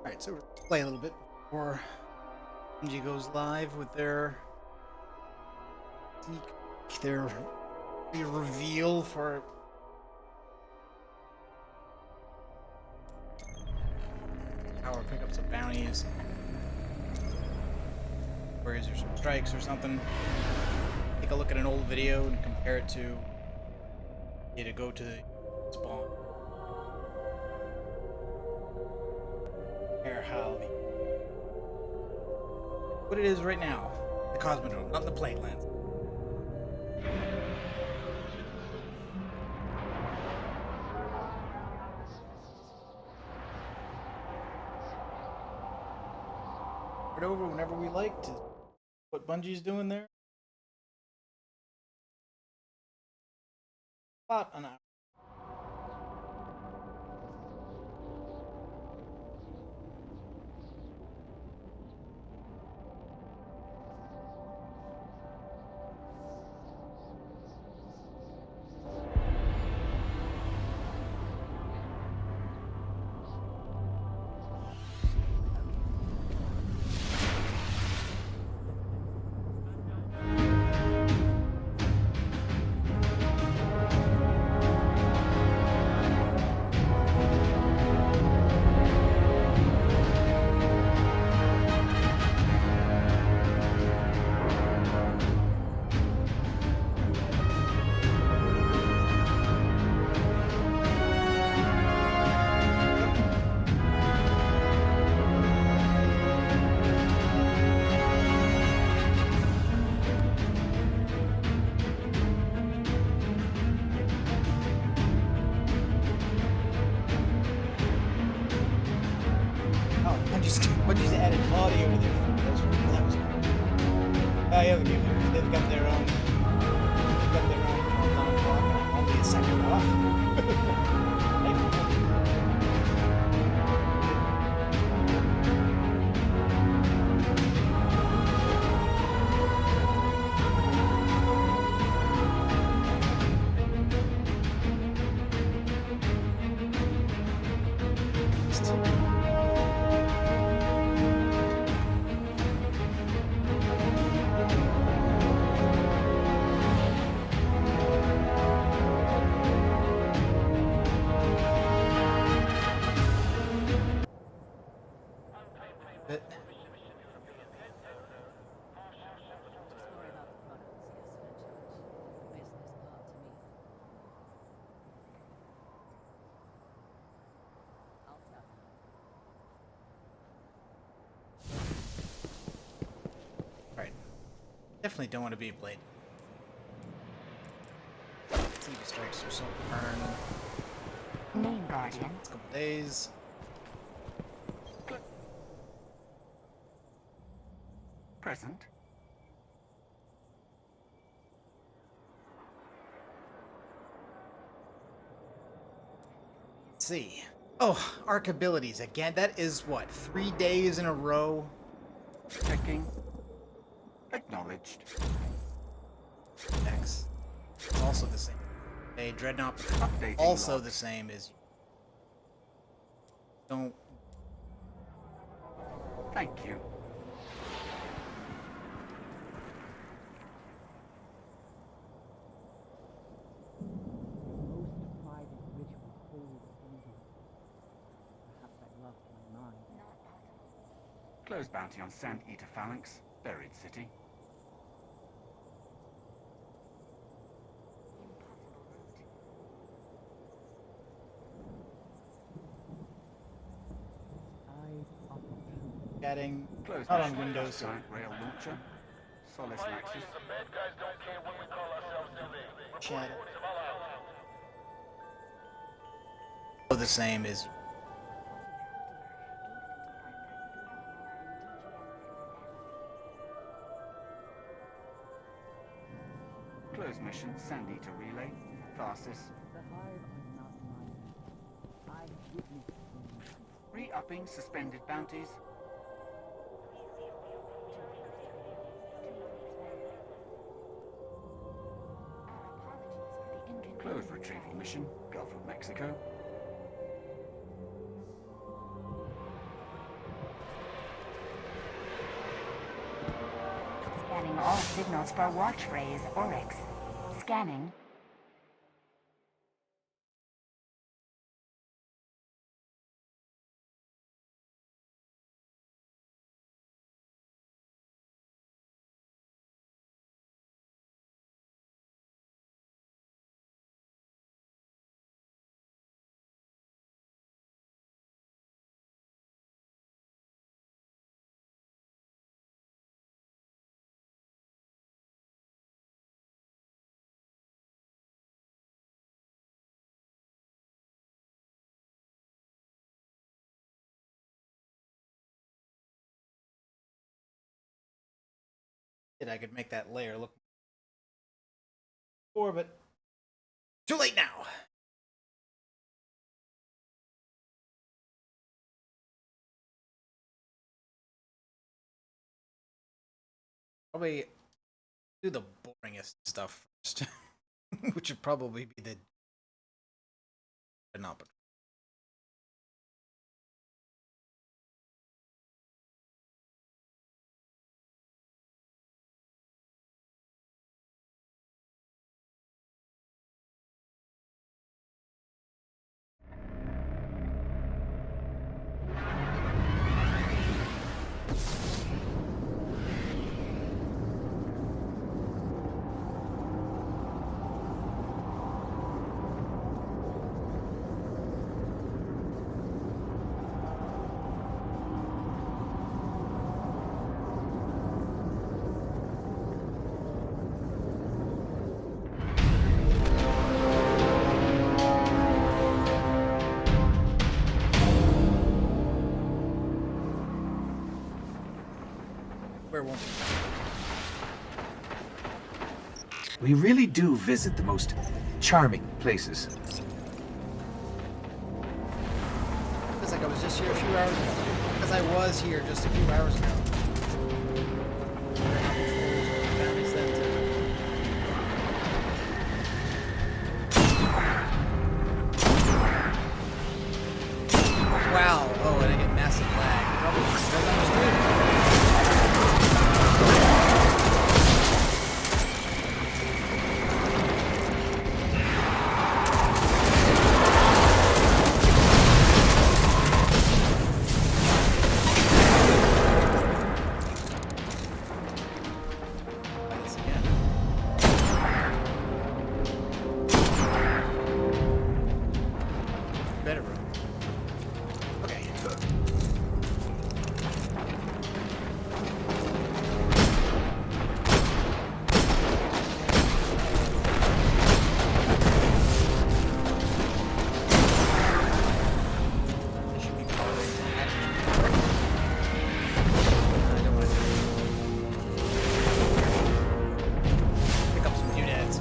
Alright, so we're playing a little bit before Bungie goes live with their reveal for power pickups of bounties. Where is there some strikes or something? Take a look at an old video and compare it to go to the spawn. How what it is right now, the Cosmodrome, not the Plaguelands. Right over whenever we like to. What Bungie's doing there? About an hour. Bungie's added audio to their that was cool. Yeah, the game, they've got their own countdown clock, and I'm only a second off. But right, definitely don't want to be a blade. TV strikes or so burn. Name Guardian. A couple days. Present. Let's see. Oh, arc abilities again. That is what, 3 days in a row? Checking. Acknowledged. X. It's also the same. A Dreadnought Updating also log. the same as. Don't. Thank you. Most private ritual holy to Bungie. Perhaps I lost my mind. Close bounty on Sand Eater Phalanx. Buried city. Eyes of the truth. Getting. Close Not on mission. Windows. Giant rail launcher. Solace Nexus. Chat. The same as. Close mission. Sand Eater relay. Tharsis. The Hive are not mine. I witnessed them. Re-upping suspended bounties. Close retrieval mission. Gulf of Mexico. Scanning all signals for watch phrase Oryx. Scanning. I could make that layer look more, but too late now. Probably do the boringest stuff first, which would probably be the not. Where won't it? We really do visit the most charming places. Feels like I was just here a few hours ago. Because I was here just a few hours ago. Bounties then too. Wow. Oh, and I get massive lag. Probably because I'm streaming. Try this again. Better room. Okay. This should be probably actually. I don't want to pick up some doodads.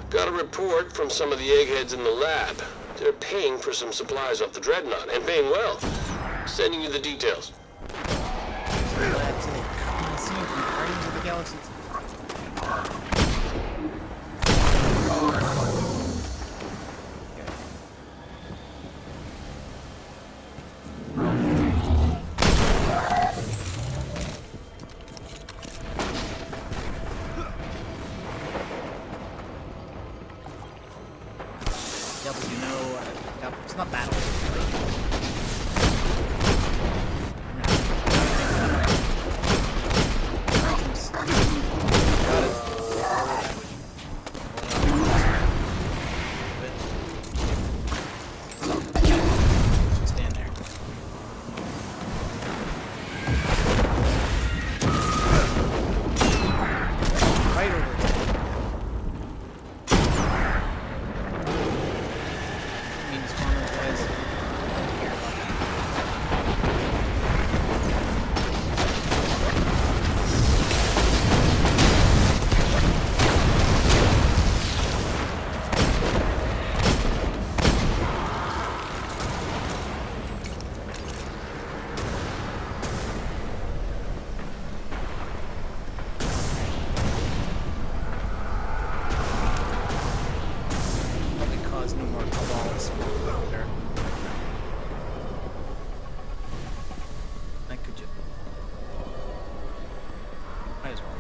Got a report from some of the eggheads in the lab. They're paying for some supplies off the Dreadnought, and paying well. Sending you the details. Glad to be seen from Guardians of the Galaxy. It's not battle. Stand there. Right over there. Mean spawner boys. Probably cause no more cabal spawn out there. I could just. Might as well.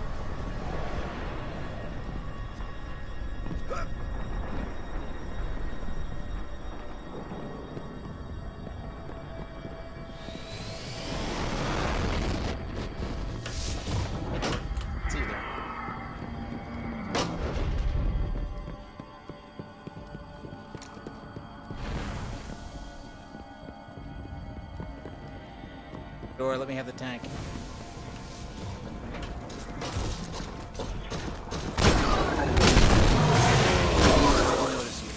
See you there. Door, let me have the tank. Notice you.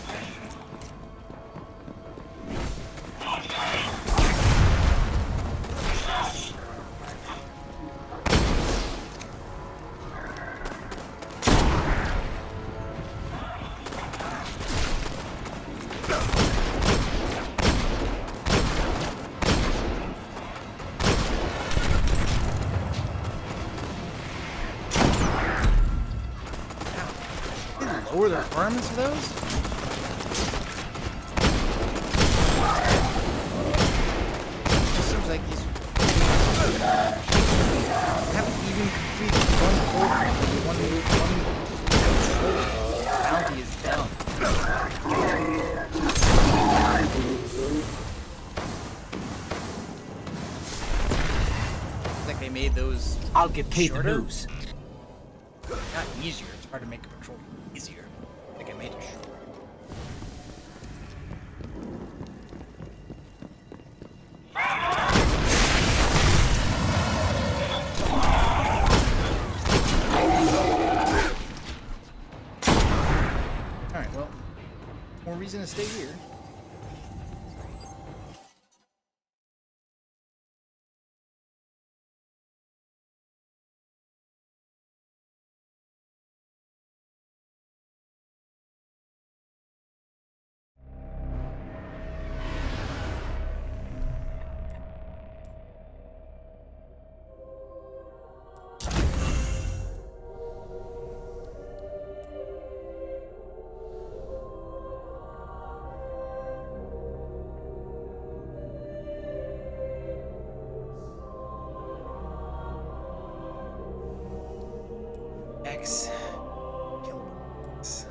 Lower the requirements of those? It seems like these haven't even completed one goal. One bounty is down. Looks like they made those I'll get Kate the shorter? news. Not easier. It's hard to make a patrol easier. I think I made it shorter. Alright, well, more reason to stay here. Vex. Kilobytes.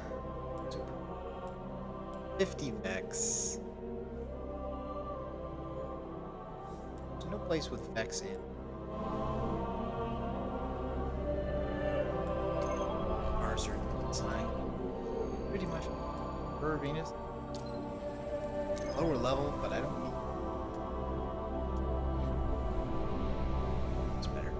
50 Vex. There's no place with Vex in. Mars or sign. Pretty much per Venus. Lower level, but I don't need. It's better.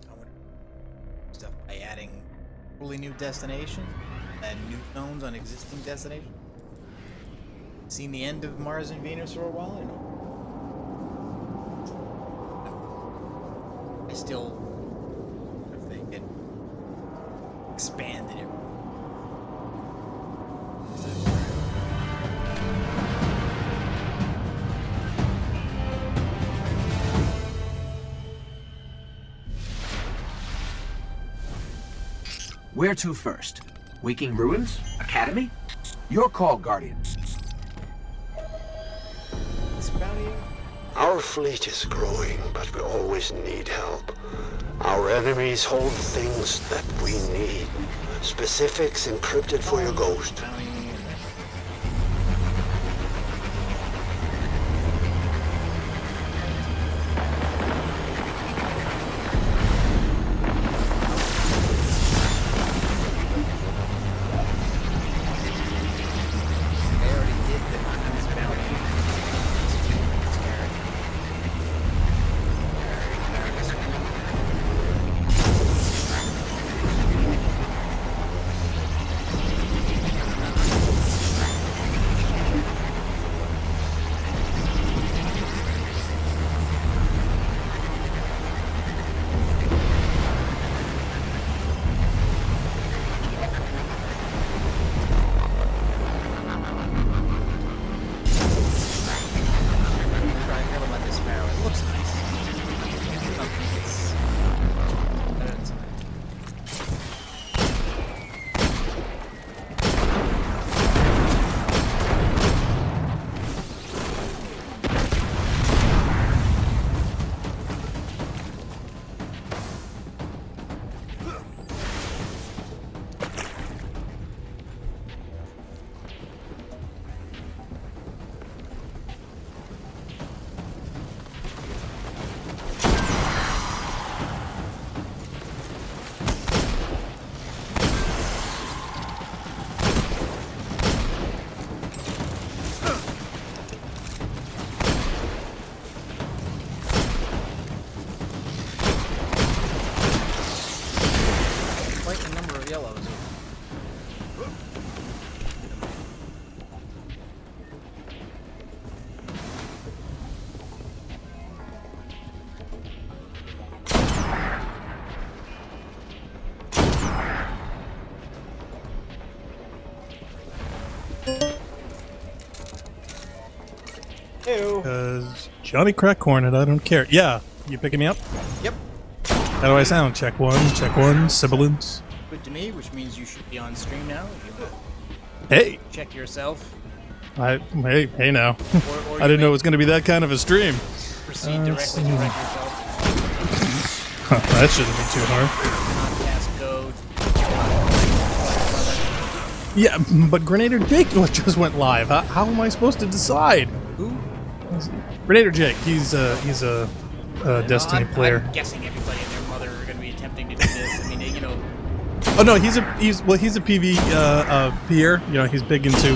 I wonder stuff by adding totally new destinations, add new zones on existing destinations. Seen the end of Mars and Venus for a while, you know. I still, if they could expand it. Where to first? Waking Ruins? Academy? Your call, Guardian. This bounty. Our fleet is growing, but we always need help. Our enemies hold things that we need. Specifics encrypted for your ghost. Bounty. Because Johnny Crack Hornet, I don't care. Yeah, you picking me up? Yep. How do I sound? Check one, sibilance. Good to me, which means you should be on stream now. If you Hey! check yourself. Hey now. Or I didn't know it was going to be that kind of a stream. Proceed directly to wreck yourself. That shouldn't be too hard. Podcast code. Yeah, but Grenader Jake just went live. How am I supposed to decide? Who? Grenader Jake, he's a Destiny player. I'm guessing everybody and their mother are going to be attempting to do this. I mean, you know. Oh no, he's a PV peer. You know, he's big into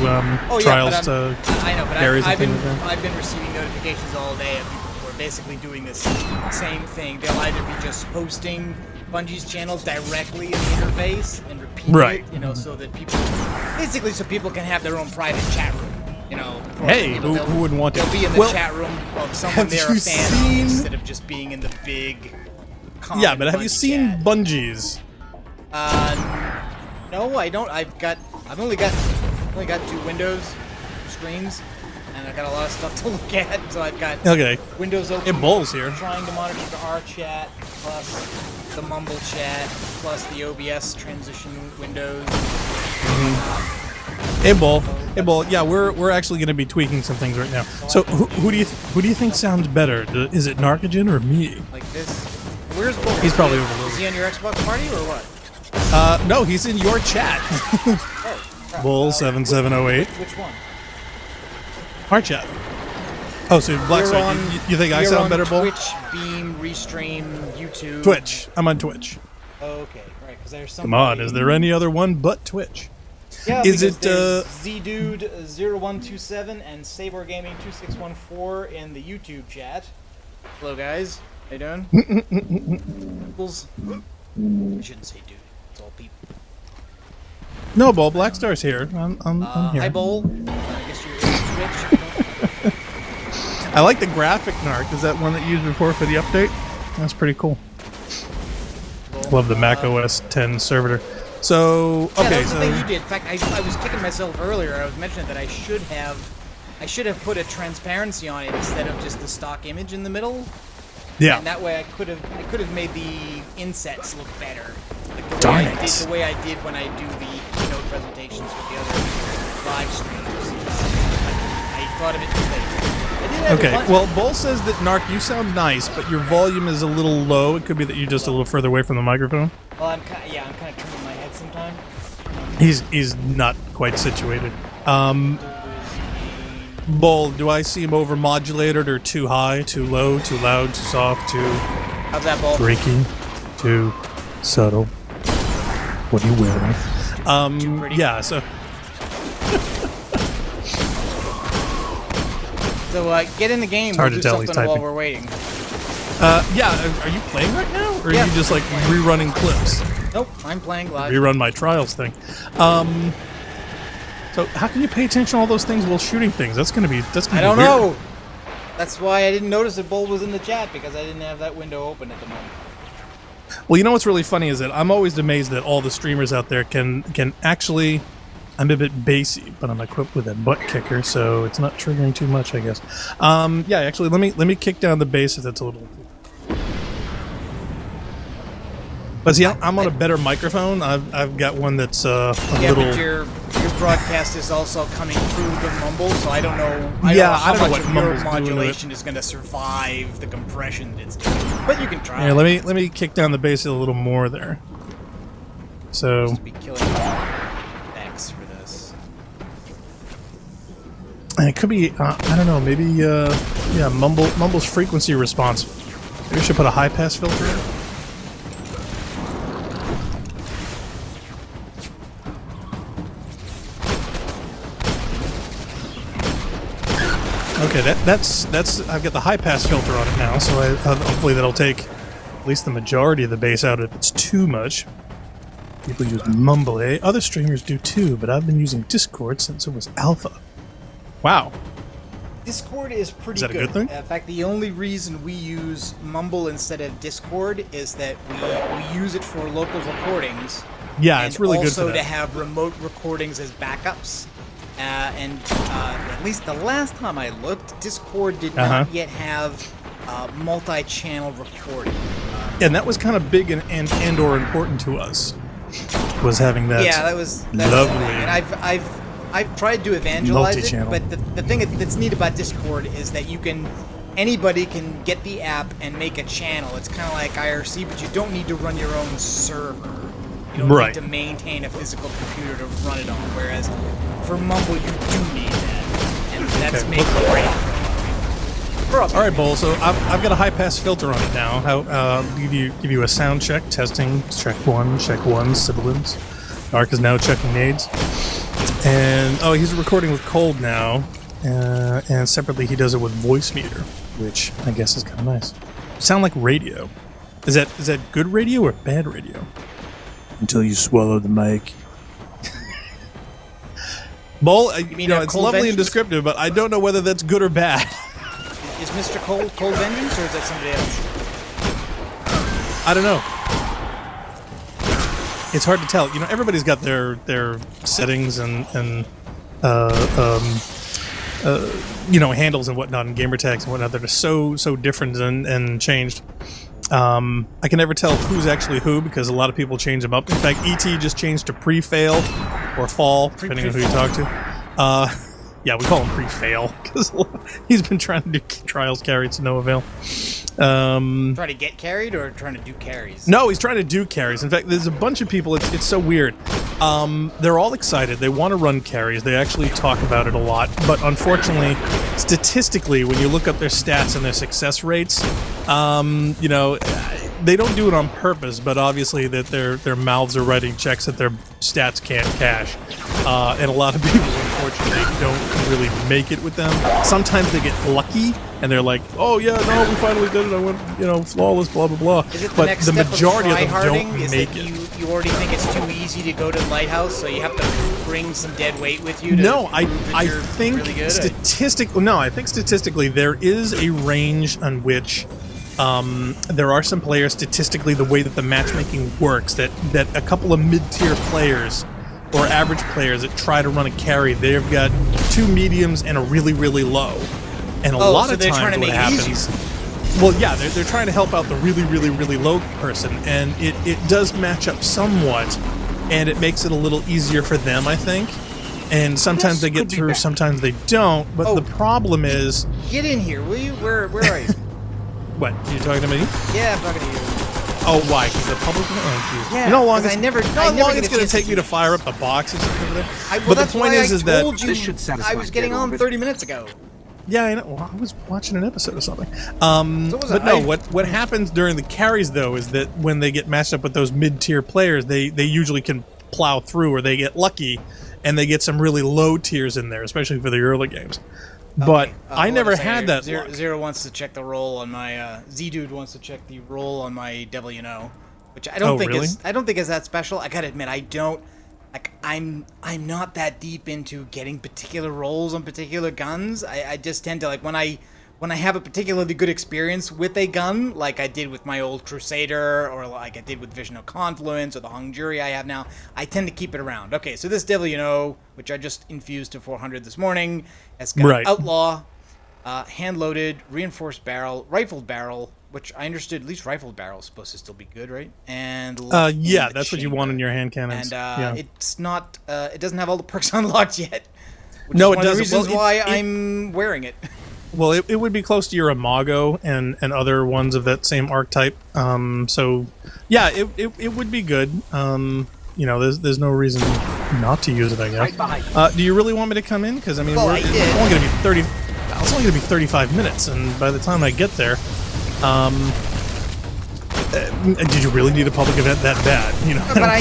trials to I know, but carries and I've things like that. I've been receiving notifications all day of people who are basically doing this same thing. They'll either be just hosting Bungie's channels directly in the interface and repeat it, you know, so that people can have their own private chat room. You know, hey, who wouldn't want to? They'll be in the chat room of someone they're a fan of instead of just being in the big. Yeah, but have you seen chat. Bungie's? No, I don't. I've only got 2 Windows screens, and I've got a lot of stuff to look at. So I've got Windows open. It bowls here. Trying to monitor the R chat, plus the Mumble chat, plus the OBS transition windows. Hey, Bull. Hey, Bull. Yeah, we're actually going to be tweaking some things right now. So, who do you think sounds better? Is it Narcogen or me? Like this. Where's Bull? He's probably overloaded. Is he on your Xbox party or what? No, he's in your chat. Bull7708. Which one? Our chat. Oh, so Blackstar, you think I sound better, Bull? Twitch, Beam, Restream, YouTube. Twitch. I'm on Twitch. Okay, right, because there's some. Come on, is there any other one but Twitch? Yeah, is it ZDude0127 and Sabor Gaming 2614 in the YouTube chat? Hello, guys. How you doing? Peoples. I shouldn't say dude. It's all people. No, Bull. Blackstar's here. I'm here. Hi, Bowl. I guess you're in Twitch. I like the graphic narc. Is that one that you used before for the update? That's pretty cool. Love the Mac OS 10 servitor. So, okay, yeah, that's so the thing you did. In fact, I was kicking myself earlier. I was mentioning that I should have put a transparency on it instead of just the stock image in the middle. yeah. And that way I could have made the insets look better. Like the way I did when I do the keynote presentations for the other live streams. I thought of it too late. Okay, well, Bull says that, Narc, you sound nice, but your volume is a little low. It could be that you're just a little further away from the microphone. Well, I'm kind of turning my head sometimes. He's not quite situated. Bull, do I see him over-modulated or too high, too low, too loud, too soft, too... How's that, Bull? Breaky, too subtle? What are you wearing? Too pretty. Yeah, so... So, get in the game. hard We'll to do tell, he's something while typing. we're waiting. Yeah, are you playing right now? Or are Yeah. you just, like, rerunning clips? Nope, I'm playing live. Rerun my trials thing. So how can you pay attention to all those things while shooting things? That's gonna be I don't know. That's why I didn't notice that Bull was in the chat, because I didn't have that window open at the moment. Well, you know what's really funny is that I'm always amazed that all the streamers out there can actually... I'm a bit bassy, but I'm equipped with a butt kicker, so it's not triggering too much, I guess. Yeah, actually, let me kick down the bass if that's a little... But see, I'm on a better microphone. I've got one that's a little... But your broadcast is also coming through the mumble, so I don't know. I don't know much what of your mumble's doing to it. modulation is going to survive the compression that it's doing. But you can try. Here, let me kick down the bass a little more there. So... To be killing X for this. And it could be, I don't know, maybe, yeah, Mumble's frequency response. Maybe we should put a high-pass filter in. Okay, that's I've got the high-pass filter on it now, so hopefully that'll take at least the majority of the bass out if it's too much. People use Mumble, eh? Other streamers do too, but I've been using Discord since it was alpha. Wow. Discord is pretty Is that a good thing? In fact, the only reason we use Mumble instead of Discord is that we use it for local recordings. Yeah, it's really good for also that. to have remote recordings as backups. At least the last time I looked, Discord did not yet have multi-channel recording. And that was kind of big and or important to us. Was having that. Yeah, that was lovely. And I've tried to evangelize it, Multi-channel. but the thing that's neat about Discord is that anybody can get the app and make a channel. It's kind of like IRC, but you don't need to run your own server. You don't Right. need to maintain a physical computer to run it on. Whereas for Mumble, you do need that, and that's made great. All right, Bull. So I've got a high-pass filter on it now. How give you a sound check, testing, check one, sibilance. Ark is now checking nades, and he's recording with Cold now, and separately he does it with voice meter, which I guess is kind of nice. Sound like radio. Is that good radio or bad radio? Until you swallow the mic. Bull, it's lovely and descriptive, but I don't know whether that's good or bad. Is Mr. Cold Vengeance, or is that somebody else? I don't know. It's hard to tell. Everybody's got their settings and handles and whatnot, and gamer tags and whatnot that are so different and changed. I can never tell who's actually who because a lot of people change them up. In fact, ET just changed to pre-fail or fall, depending on who you talk to. Yeah, we call him pre-fail because he's been trying to do trials carry to no avail. Trying to get carried or trying to do carries? No, he's trying to do carries. In fact, there's a bunch of people. It's so weird. They're all excited. They want to run carries. They actually talk about it a lot. But unfortunately, statistically, when you look up their stats and their success rates, you know, they don't do it on purpose. But obviously, that their mouths are writing checks that their stats can't cash. And a lot of people, unfortunately, don't really make it with them. Sometimes they get lucky, and they're like, "Oh yeah, no, we finally did it. I went, you know, flawless, blah blah blah." Is it the but next the step majority of them tryharding? don't Is make that it. You already think it's too easy to go to the lighthouse, so you have to bring some dead weight with you. To No, I you're think really good? I think statistically there is a range on which there are some players statistically the way that the matchmaking works that a couple of mid-tier players or average players that try to run a carry, they've got 2 mediums and a really, really low. And a lot so of they're times trying to what make it happens... easier. Well, yeah, they're trying to help out the really, really, really low person, and it does match up somewhat, and it makes it a little easier for them, I think. And sometimes they get through, sometimes they don't, but the problem is... Get in here, will you? Where are you? What, you talking to me? Yeah, I'm talking to you. Oh, why? Because the public... Oh, geez. Yeah, you know how long 'cause it's, I never- you know I how never long get it's a going to chance take to me to do fire up the boxes over there? Well, but the that's point why is I that... told you This should satisfy I was getting Dead on Orbit. 30 minutes ago. Yeah, I know. Well, I was watching an episode or something. So was But I. no, what happens during the carries, though, is that when they get matched up with those mid-tier players, they usually can plow through, or they get lucky, and they get some really low tiers in there, especially for the early games. But I never had that luck. Zero wants to check the roll on my Z-Dude wants to check the roll on my Devil You Know, which I don't think really? is that special. I gotta admit, I don't like. I'm not that deep into getting particular rolls on particular guns. I just tend to like when I have a particularly good experience with a gun, like I did with my old Crusader, or like I did with Vision of Confluence, or the Hung Jury I have now, I tend to keep it around. Okay, so this Devil You Know, which I just infused to 400 this morning, has got Outlaw, hand-loaded, reinforced barrel, rifled barrel, which I understood at least rifled barrel is supposed to still be good, right? And yeah, that's what you want in your hand cannons. And it's not, it doesn't have all the perks unlocked yet. Which No, is one it of the doesn't. reasons why I'm wearing it. Well, it would be close to your Imago and other ones of that same archetype. So, yeah, it would be good. You know, there's no reason not to use it, I guess. Do you really want me to come in? Because, I mean, Well, it's only going to be 35 minutes, and by the time I get there... did you really need a public event that bad? You know, But I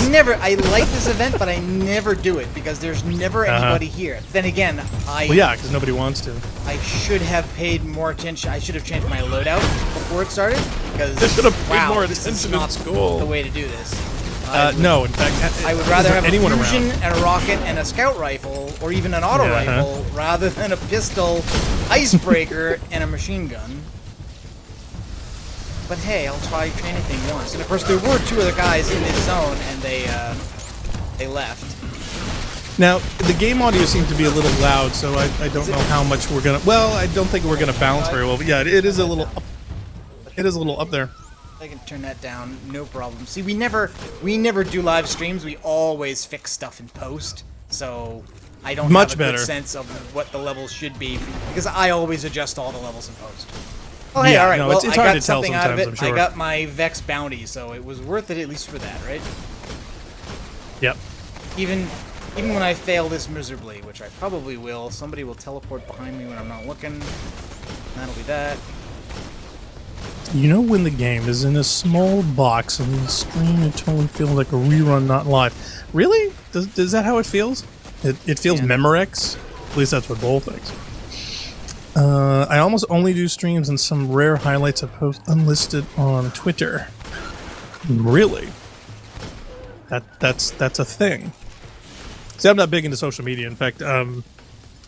like this event, but I never do it because there's never anybody here. Then again, Well, yeah, because nobody wants to. I should have paid more attention. I should have changed my loadout before it started because I should have paid more this is attention in not school. the way to do this. No, in fact, I would rather have a anyone fusion around. and a rocket and a scout rifle, or even an auto rifle, rather than a pistol, icebreaker, and a machine gun. But hey, I'll try anything once. And of course, there were 2 other guys in this zone, and they left. Now, the game audio seems to be a little loud, so I don't know how much we're gonna. Well, I don't think we're gonna bounce very well. But yeah, it is a little. It is a little up there. I can turn that down, no problem. See, we never do live streams. We always fix stuff in post, so I don't Much have a better. good sense of what the levels should be because I always adjust all the levels in post. Oh, hey, Yeah, all right. no, well, it's I hard got to tell something out of it. sometimes, I'm sure. I got my Vex bounty, so it was worth it at least for that, right? Yep. Even when I fail this miserably, which I probably will, somebody will teleport behind me when I'm not looking. That'll be that. You know, when the game is in a small box and the screen it totally feels like a rerun, not live. Really? Is that how it feels? It feels Memorex? At least that's what Bull thinks. I almost only do streams and some rare highlights I post unlisted on Twitter. Really? That's a thing. See, I'm not big into social media. In fact, You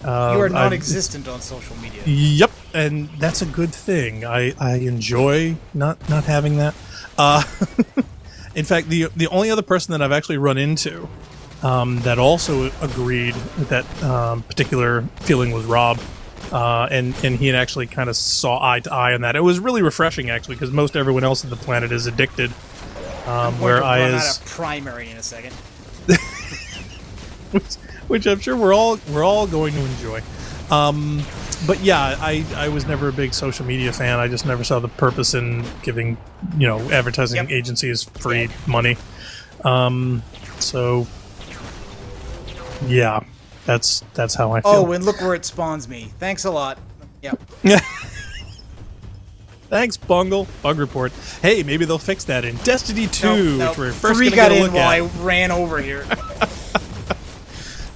are non-existent on social media. Yep, and that's a good thing. I enjoy not having that. In fact, the only other person that I've actually run into that also agreed with that particular feeling was Rob. And he had actually kind of saw eye to eye on that. It was really refreshing, actually, because most everyone else on the planet is addicted. I'm going to run out of primary in a second. which I'm sure we're all going to enjoy. But yeah, I was never a big social media fan. I just never saw the purpose in giving, advertising agencies free money. So yeah, that's how I feel. Oh, and look where it spawns me. Thanks a lot. Yep. Thanks, Bungle. Bug report. Hey, maybe they'll fix that in Destiny 2, No, which we're first 3 going to got get a in look while I at. ran over here.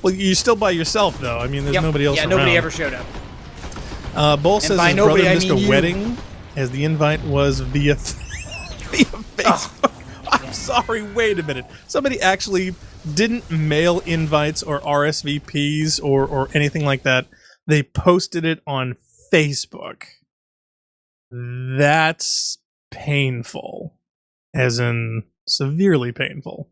Well, you're still by yourself, though. I mean, there's nobody else around. Yeah, nobody ever showed up. Bull says by his nobody, brother I missed a mean you. wedding, as the invite was via Facebook. I'm sorry, wait a minute. Somebody actually didn't mail invites or RSVPs or anything like that. They posted it on Facebook. That's painful. As in, severely painful.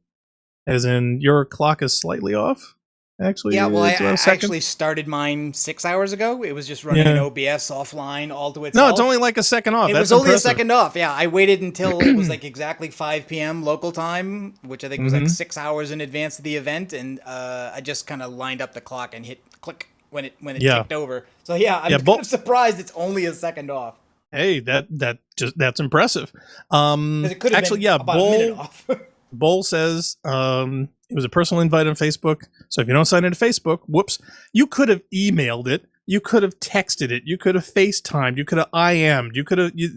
As in, your clock is slightly off? Actually, Yeah, well, I it's about a second. actually started mine 6 hours ago. It was just running an OBS offline all to itself. No, it's only like a second off. It That's was only impressive. a second off. Yeah, I waited until it was like exactly 5 p.m. local time, which I think was like 6 hours in advance of the event, and I just kind of lined up the clock and hit click when it ticked over. So yeah, I'm kind of surprised it's only a second off. Hey, that's impressive. It could have Actually, been about a minute off. Bull says it was a personal invite on Facebook. So if you don't sign into Facebook, whoops, you could have emailed it, you could have texted it, you could have FaceTimed, you could have IM'd,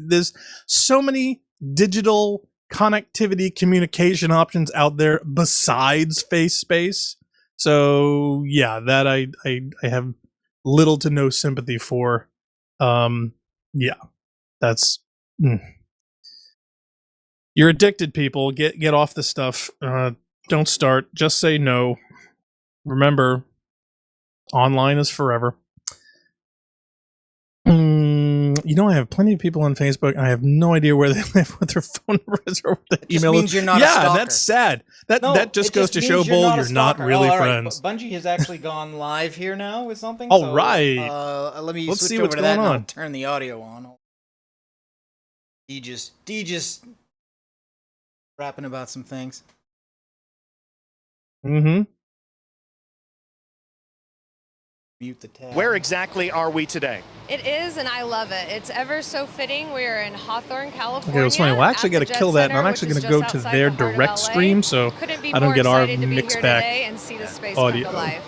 there's so many digital connectivity communication options out there besides FaceSpace. So yeah, that I have little to no sympathy for. Yeah, that's. You're addicted, people. Get off the stuff. Don't start. Just say no. Remember, online is forever. I have plenty of people on Facebook. I have no idea where they live, what their phone number is, or what their email means is. you're not a stalker. That's sad. That just goes to show, means Bull, not a you're not stalker. really all right. friends. Bungie has actually gone live here now with something. All so, right. Let me Let's switch see over what's to that going and on. I'll turn the audio on. D just rapping about some things. Mm-hmm. Mute the tab. Where exactly are we today? It is, and I love it. It's ever so fitting. We are in Hawthorne, California. Okay, it's funny. We'll actually at got the to kill Jet that, and I'm Center, actually which going to is go just to outside their the heart of direct LA. stream, so Couldn't be I don't more get our excited to be mix here back today and see the space audio. come to life.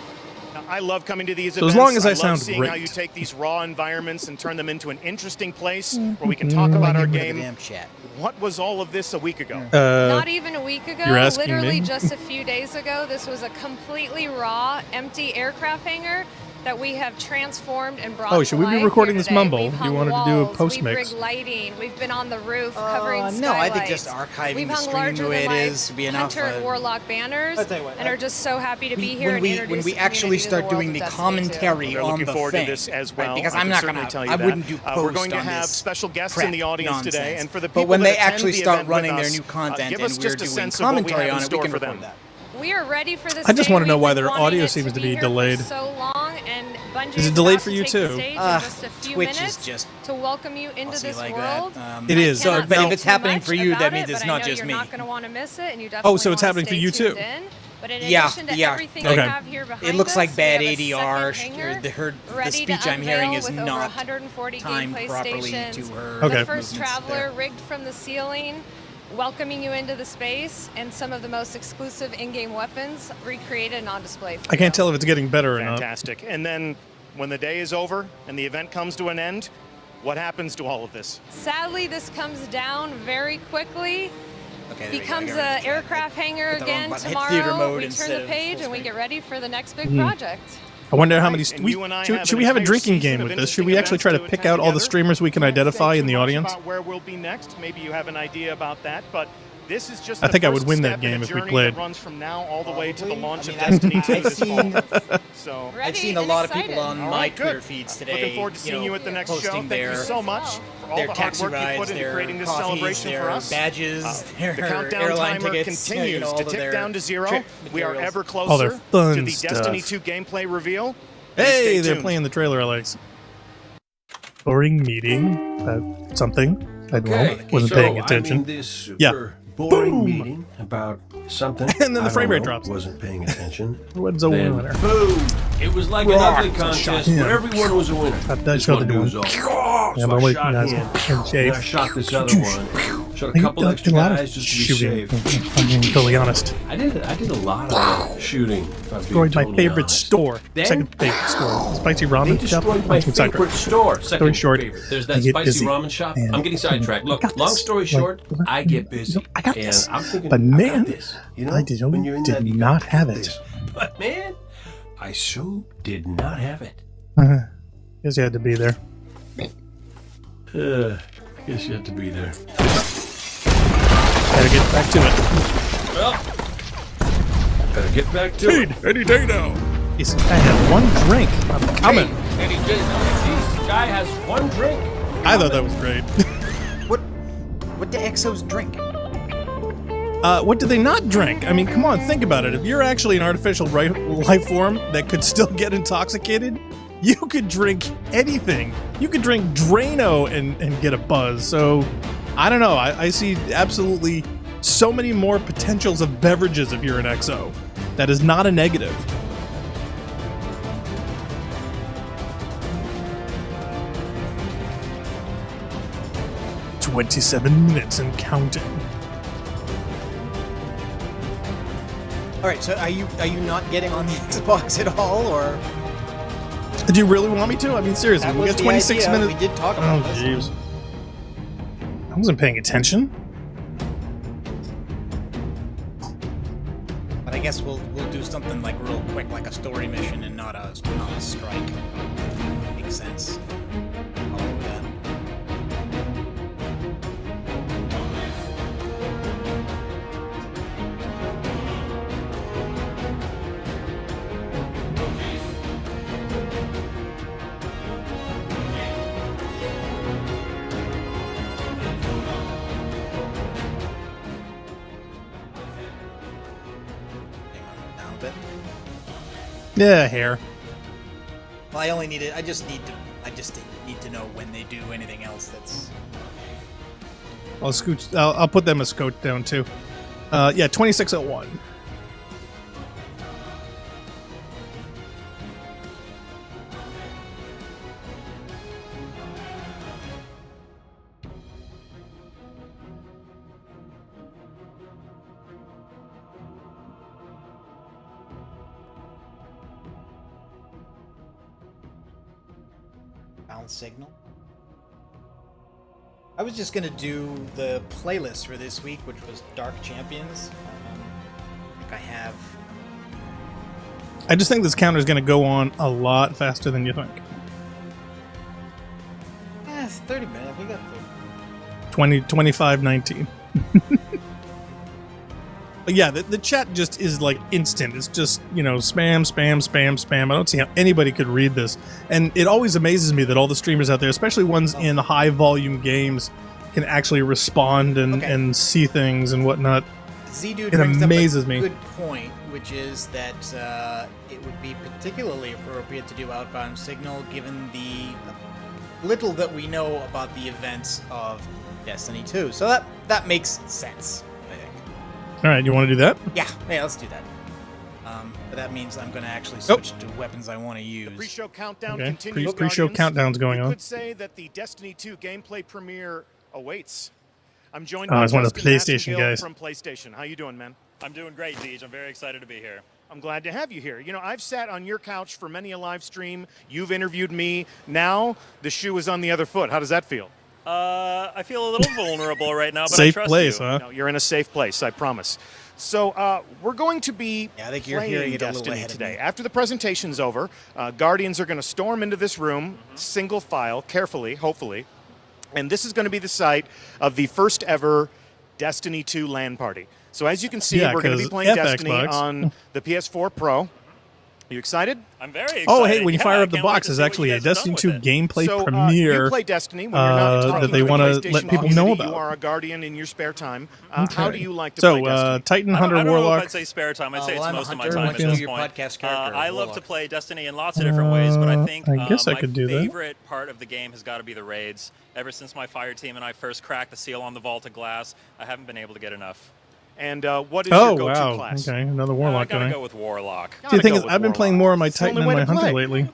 Now, I love coming to these So events. as long as I love sound seeing how great. you take these raw environments and turn them into an interesting place where we can talk about our game. Damn chat. What was all of this a week ago? Not even a week ago, you're asking literally me? just a few days ago, this was a completely raw, empty aircraft hangar that we have transformed and brought Oh, should to we be life recording here this today. mumble? We've You hung wanted to do a walls, post-mix. We've rigged lighting. We've been on the roof covering skylights. No, I think just archiving We've the hung stream larger the way than it life is would be enough. Hunter and Warlock banners, I'll tell you what, and are just so happy to be here when and we introduce when we the actually community to start the world doing of the Destiny 2. commentary We're on looking the forward thing, to this as right? well. Because I I'm can not certainly gonna, tell you I that. wouldn't do post We're going to on have this special guests prep in the audience nonsense. today, and for the people But when that they attend actually the start event with running their us, new content give and us we're just a doing sense of what we commentary have in on it, we store can for record them. that. We are ready for this. I just day. wanna know We've why been their wanting audio it seems to be be here delayed. For so long, and Bungie Is it is delayed about for to you take the too? stage in just a few Twitch is minutes just to welcome you into fussy this like world. that. It is. I cannot But if say it's too happening much for you, that about means it, it's but not I know just you're me. not going to want to miss it, and you definitely so it's wanna happening for stay you tuned too? in. But in Yeah, addition to yeah. everything Okay. we have here behind It looks like us, bad we have a ADR. second hangar The ready speech to I'm hearing unveil is with over not 140 timed gameplay properly stations. to her Okay. The first movements traveler there. rigged from the ceiling, welcoming you into the space, and some of the most exclusive in-game weapons recreated and on display for I can't you. tell if it's getting better or not. Fantastic. And then when the day is over and the event comes to an end, what happens to all of this? Sadly, this comes down very quickly. Okay, there we go. I Becomes got rid of an the chat. aircraft hangar Hit the wrong again button. Hit theater tomorrow. mode We turn instead the of page full and we screen. get ready for the next big project. I wonder how many. Right, and you and I have Should an we have a entire drinking season game of with this? Should we interesting actually try to events pick attend out all the together? streamers we can Can't say identify in too the much audience? about where we'll be next. Maybe you have an idea about that, but this is just I the think I would first win that step in a game if we journey played. that runs from now all the way to the Probably. launch I of mean, Destiny 2 I've this seen- fall. So Ready I've seen a and lot of excited. people on All my right, good. Twitter feeds today. Looking forward to seeing you at the next show. posting Thank you their so much for all their the hard taxi work you rides, put into their creating this coffees, celebration their for us. badges, their The countdown airline timer tickets, continues all to of tick their down to 0. trip We are materials. ever All their closer fun to the stuff. Destiny 2 gameplay reveal. Please Hey, stay they're tuned. playing the trailer, Alex. Boring meeting about something. I don't know. Wasn't paying attention. I'm in this super Yeah. boring meeting about something. And then the I frame don't rate know, drops. Wasn't paying attention. What's a Then, winner? boom! It was like an ugly contest Yeah. where everyone was a winner. That This killed one the dude was one. all, Yeah, so but I wait, shot guys, him. can And shave. I shot this other one. Shot a couple extra guys just to be shooting. safe. I'm being totally honest. I did a lot of shooting. If I'm being Destroyed my totally favorite honest. store. Then, Second favorite store. Spicy They ramen shop. destroyed my Sidetrack. favorite store. Second short, favorite. There's I that get spicy busy. ramen shop. And I'm getting sidetracked. Look, I got long this. story short, I get busy. I got and this. I'm thinking, But I man, got this. You know, I did when you're in that, you not got have it. this. But man, I so did not have it. Guess you had to be there. Guess you had to be there. Gotta get back to it. Well, better get back to it. Any day now. He said, I have one drink. I'm coming. Hey, Eddie J, this guy has one drink. I thought that was great. What do exos drink? What do they not drink? I mean, come on, think about it. If you're actually an artificial life form that could still get intoxicated, you could drink anything. You could drink Drano and get a buzz. So, I don't know. I see absolutely so many more potentials of beverages if you're an XO. That is not a negative. "27 minutes and counting." All right, so are you not getting on the Xbox at all, or? Do you really want me to? I mean, seriously, That we was got the 26 idea. minutes. We did talk about Oh, this. jeez. I wasn't paying attention. But I guess we'll do something like real quick, like a story mission, and not a strike. Makes sense. All over that. Down a bit. Yeah, hair. Well, I just need to know when they do anything else that's. I'll scooch. I'll put them a scout down too. Yeah, 2601. Signal. I was just gonna do the playlist for this week, which was Dark Champions. I think I have. I just think this counter is going to go on a lot faster than you think. It's 30 minutes. We got 30. 25, 19. But yeah, the chat just is like instant. It's just, spam, spam, spam, spam. I don't see how anybody could read this. And it always amazes me that all the streamers out there, especially ones in high volume games, can actually respond and see things and whatnot. Z-Dude It brings amazes up a me. good point, which is that it would be particularly appropriate to do outbound signal given the little that we know about the events of Destiny 2. So that makes sense, I think. All right, you want to do that? Yeah, let's do that. But that means I'm going to actually switch to weapons I want to use. The pre-show countdown Okay, continues. pre-show Guardians. countdown's going You on. could say that the Destiny 2 gameplay premiere awaits. I'm joined Oh, by it's one of the Justin PlayStation Massengill guys. from PlayStation. How you doing, man? I'm doing great, Deej. I'm very excited to be here. I'm glad to have you here. I've sat on your couch for many a live stream. You've interviewed me. Now the shoe is on the other foot. How does that feel? I feel a little vulnerable right now, but Safe I trust place, you. huh? No, you're in a safe place, I promise. So we're going to be I think you're playing hearing it a little Destiny ahead of today. me. After the presentation's over, Guardians are going to storm into this room, single file, carefully, hopefully. And this is going to be the site of the first ever Destiny 2 LAN party. So as you can see, Yeah, we're going to be 'cause playing F Destiny Xbox. on the PS4 Pro. You excited? I'm very excited. Oh, hey, when you Yeah, fire I up the can't wait box, to there's see what actually you a guys have Destiny done 2 with it. gameplay So, premiere you play Destiny when you're not talking that they to the want to PlayStation let people community. know You about. are a guardian in your spare time. Okay. How do you like to play Destiny? Titan I Hunter don't know if Warlock. I'd say spare time. I'd say well, it's I'm a most of my hunter, time much at like this your point. podcast character, I love to Warlock. play Destiny in lots of different ways, but I think I guess I my could do that. favorite part of the game has got to be the raids. Ever since my fire team and I first cracked the seal on the Vault of Glass, I haven't been able to get enough. And what is your go-to wow. class? Okay, another I Warlock gotta guy. go with Warlock. See, the thing is, I've been playing more of my Titan and my Hunter lately.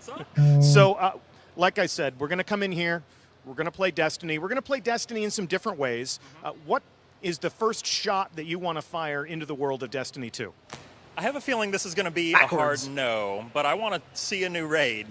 So, like I said, we're going to come in here. We're going to play Destiny. We're going to play Destiny in some different ways. What is the first shot that you want to fire into the world of Destiny 2? I have a feeling this is going to be Backwards. a hard no, but I want to see a new raid.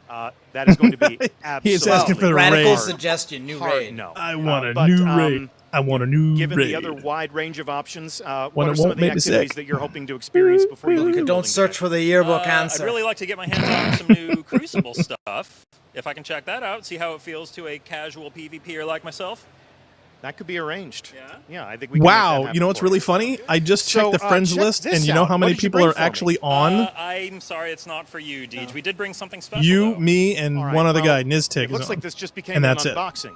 That is going to be absolutely He's asking for the Radical raid. suggestion, new hard raid. no. I want a But, new raid. I want a new Given raid. the other wide range of options, what When are it some won't of the make me activities sick. that you're hoping to experience before you leave the Don't building search today? for the yearbook I'd answer. really like to get my hands on some new Crucible stuff. If I can check that out, see how it feels to a casual PvPer like myself. That could be arranged. Yeah? Yeah, I think we can make that Wow, happen you know what's for really funny? I just checked So, the friends check list, this and you know out. how What many did you people bring are for me? actually on? I'm sorry, it's not for you, Deej. We did bring something special. You, though. me, and All right, one other well, guy, Niztig, It is looks on. like this just became And an that's it. unboxing.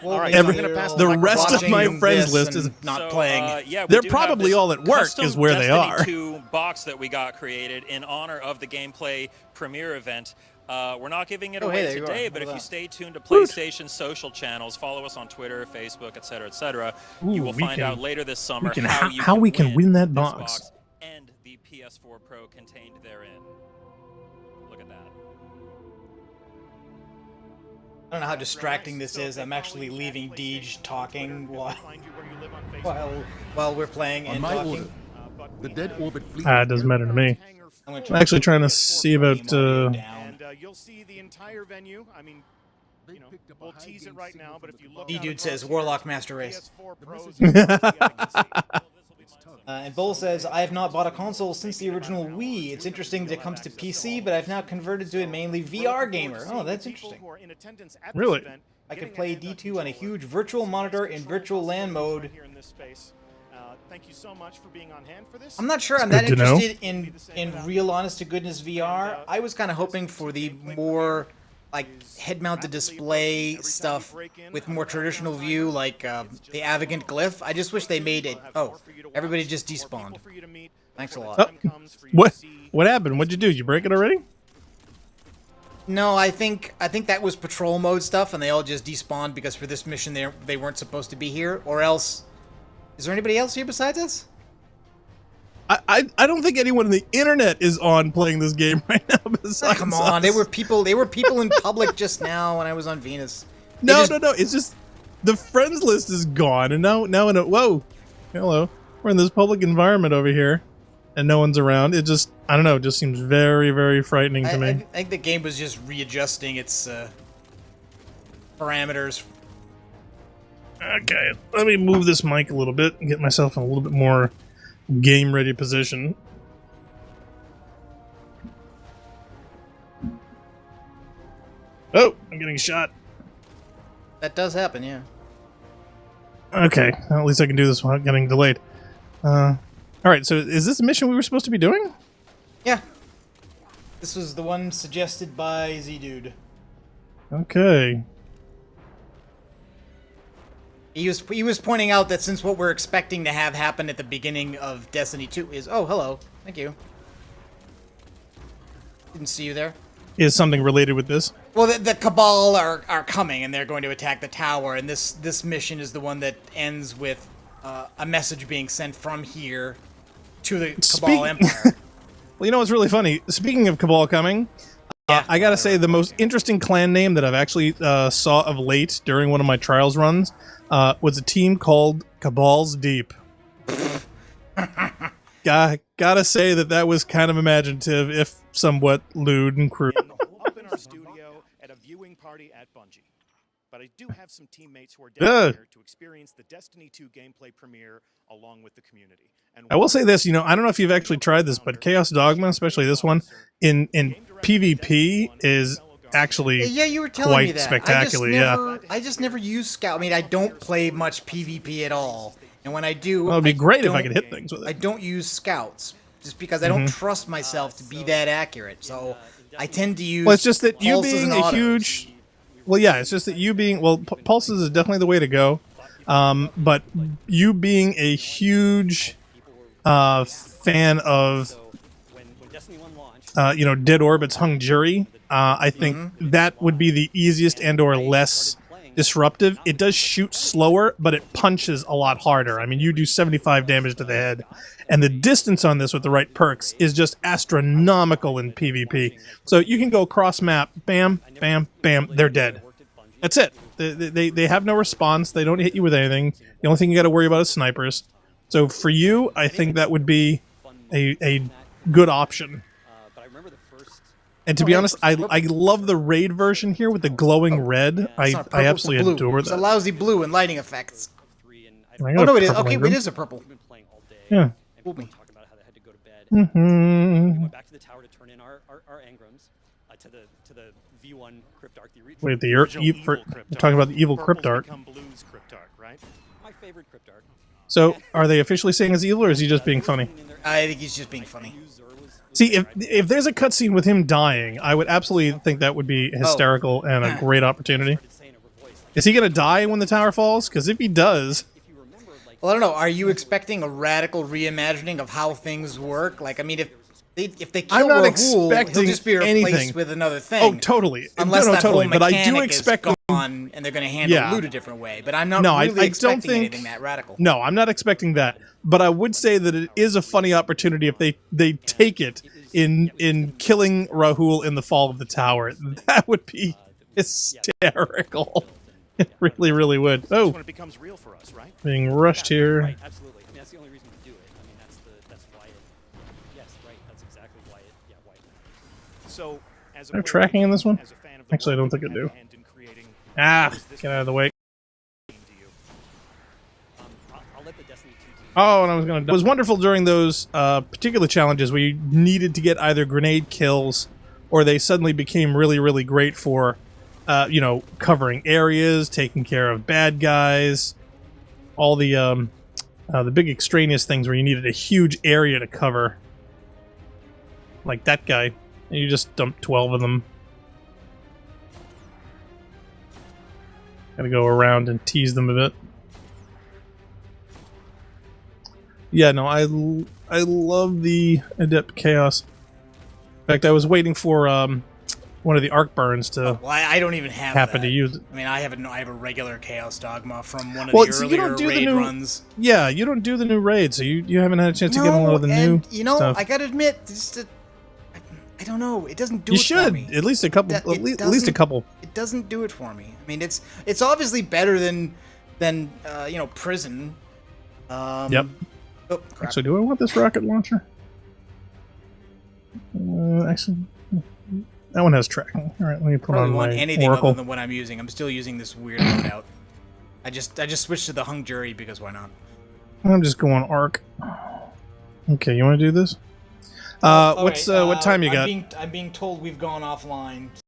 Well, right, Every- I'm gonna pass the the rest of microphone my to watching friends this list is and not So, playing. Yeah, we They're do have probably this all at work custom is where they Destiny are. 2 box that we got created in honor of the gameplay premiere event. We're not giving it Oh, hey, away there you today, are. but Look if at you that. stay tuned to PlayStation social channels, follow us on Twitter, Facebook, etc., Ooh, you will we find can- out later this summer we can- how how we can win that this box. and the PS4 Pro contained therein. Look at that. I don't know how distracting this is. I'm actually leaving Deej talking while we're playing and talking. The dead orbit fleet. It doesn't matter to me. I'm I'm actually trying to see about. down. And you'll see the entire venue. I mean, you know, we'll tease it right now, but if you look D-Dude says Warlock Master Race. PS4 Pros, you can see. And Bull says, I have not bought a console since the original Wii. It's interesting that it comes to PC, but I've now converted to a mainly VR gamer. Oh, that's interesting. Really? I could play D2 on a huge virtual monitor in virtual LAN mode. Thank you so much for being on hand for this. I'm not sure I'm Good that to know. interested in real honest-to-goodness VR. I was kind of hoping for the more, like, head-mounted display stuff with more traditional view, like the Avagant Glyph. I just wish they made it. Oh, everybody just despawned. Thanks a lot. Oh, what happened? What'd you do? Did you break it already? No, I think that was patrol mode stuff, and they all just despawned because for this mission they weren't supposed to be here, or else. Is there anybody else here besides us? I don't think anyone on the internet is on playing this game right now. Besides Come on, us. they were people in public just now when I was on Venus. No. It's just the friends list is gone, and now in a whoa, hello, we're in this public environment over here, and no one's around. It just I don't know. It just seems very very frightening to me. I think the game was just readjusting its parameters. Okay, let me move this mic a little bit and get myself in a little bit more game-ready position. Oh, I'm getting shot. That does happen, yeah. Okay, well, at least I can do this without getting delayed. Alright, so is this a mission we were supposed to be doing? Yeah. This was the one suggested by Z-Dude. Okay. He was pointing out that since what we're expecting to have happen at the beginning of Destiny 2 is... Oh, hello. Thank you. Didn't see you there. Is something related with this? Well, the Cabal are coming, and they're going to attack the tower, and this mission is the one that ends with a message being sent from here to the Cabal Empire. Well, you know what's really funny? Speaking of Cabal coming, I gotta say the most interesting clan name that I've actually saw of late during one of my trials runs was a team called Cabal's Deep. Gotta say that was kind of imaginative, if somewhat lewd and crude. Up in our studio at a viewing party at Bungie. But I do have some teammates who are down here to experience the Destiny 2 gameplay premiere along with the community. And I will say this, I don't know if you've actually tried this, but Chaos Dogma, especially this one, in PvP is actually you were telling quite me that. spectacular. I just never use Scout. I mean, I don't play much PvP at all. And when I do... Well, it'd be great if I could hit things with it. I don't use Scouts. just because I don't trust myself to be that accurate. So I tend to use. Well, it's just that you pulses being and a autos. huge. Well, yeah, it's just that you being pulses is definitely the way to go, but you being a huge fan of Dead Orbit's Hung Jury, I think that would be the easiest and/or less disruptive. It does shoot slower, but it punches a lot harder. I mean, you do 75 damage to the head, and the distance on this with the right perks is just astronomical in PvP. So you can go cross map, bam, bam, bam, they're dead. That's it. They have no response. They don't hit you with anything. The only thing you got to worry about is snipers. So for you, I think that would be a good option. And to be honest, I love the raid version here with the glowing red. I absolutely adore that. It's a lousy blue and lighting effects. Oh no, it is. Okay, it is a purple. Yeah. Fooled me. We went back to the tower to turn in our engrams to the V1 Cryptarch. Wait, we're talking about the evil Cryptarch. My favorite Cryptarch. So, are they officially saying he's evil, or is he just being funny? I think he's just being funny. See, if there's a cutscene with him dying, I would absolutely think that would be hysterical and a great opportunity. Is he going to die when the tower falls? Because if he does... Well, I don't know. Are you expecting a radical reimagining of how things work? Like, I mean, if they kill I'm not Rahul, expecting he'll just be replaced anything. with another thing. Oh, totally. Unless no, that totally. whole But I mechanic do expect is gone and they're going to handle loot a different way. But I'm not really expecting anything that radical. No, I'm not expecting that. But I would say that it is a funny opportunity if they take it in killing Rahul in the fall of the tower. That would be hysterical. It really, really would. Oh, when it becomes real for us, right? Being rushed here. Right, absolutely. I mean, that's the only reason to do it. I mean, that's why it. Yes, right. That's exactly why it. Yeah, why it. So, as Is there tracking in this one? Actually, I don't think I do. Ah, get out of the way. I'll let the Destiny 2 team. Oh, and I was going to... It was wonderful during those particular challenges where you needed to get either grenade kills or they suddenly became really, really great for, covering areas, taking care of bad guys, all the big extraneous things where you needed a huge area to cover. Like that guy. And you just dump 12 of them. Gotta go around and tease them a bit. Yeah, no, I love the Adept Chaos. In fact, I was waiting for one of the arc burns to well, I don't even have happen that. to use it. I mean, I have a regular Chaos Dogma from one of the earlier raid runs. Yeah, you don't do the new raid, so you haven't had a chance to get a lot of the new stuff. I gotta admit, I don't know. It doesn't do you it should. for me. At least a couple. At least a couple. It doesn't do it for me. I mean, it's obviously better than Prison. Yep. Oh, crap. Actually, do I want this rocket launcher? Actually, that one has tracking. All right, let me put on my anything Oracle. other than what I'm using. I'm still using this weird loadout. I just switched to the Hung Jury because why not? I'm just going arc. Okay, you want to do this? What time you got? I'm being told we've gone offline.